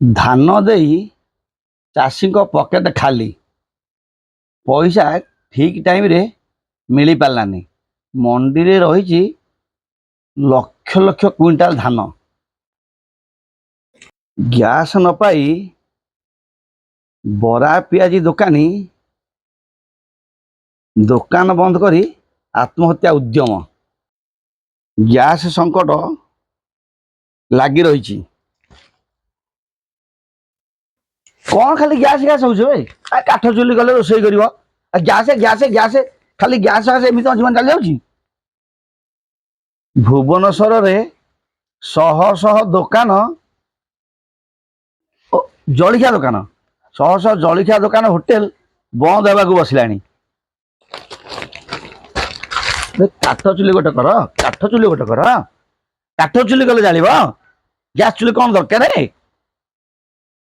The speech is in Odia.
ଧାନ ଦେଇ ଚାଷୀଙ୍କ ପକେଟ ଖାଲି, ପଇସା ଠିକ୍ ଟାଇମରେ ମିଳିପାରିଲାନି। ମଣ୍ଡିରେ ରହିଛି ଲକ୍ଷ ଲକ୍ଷ କୁଇଣ୍ଟାଲ ଧାନ। ଗ୍ୟାସ୍ ନ ପାଇ ବରା ପିଆଜି ଦୋକାନୀ ଦୋକାନ ବନ୍ଦ କରି ଆତ୍ମହତ୍ୟା ଉଦ୍ୟମ। ଗ୍ୟାସ୍ ସଙ୍କଟ ଲାଗି ରହିଛି। କଣ ଖାଲି ଗ୍ୟାସ୍ ଗ୍ୟାସ୍ ହଉଛି ଭାଇ? କାଠ ଚୁଲି ଗଲେ ରୋଷେଇ କରିବ, ଗ୍ୟାସ୍ ଗ୍ୟାସ୍ ଗ୍ୟାସ୍, ଖାଲି ଗ୍ୟାସ୍ ଗ୍ୟାସ୍, ଏମିତି ଜୀବନ ଚାଲି ଯାଉଛି। ଭୁବନେଶ୍ୱରରେ ଶହ ଶହ ଦୋକାନ, ଜଳଖିଆ ଦୋକାନ, ଶହ ଶହ ଜଳଖିଆ ଦୋକାନ, ହୋଟେଲ ବନ୍ଦ ହେବାକୁ ବସିଲାଣି। କାଠ ଚୁଲି ଗୋଟେ କର, କାଠ ଚୁଲି ଗୋଟେ କର। କାଠ ଚୁଲି କଲେ ଜାଳିବ, ଗ୍ୟାସ୍ ଚୁଲି କଣ ଦରକାର?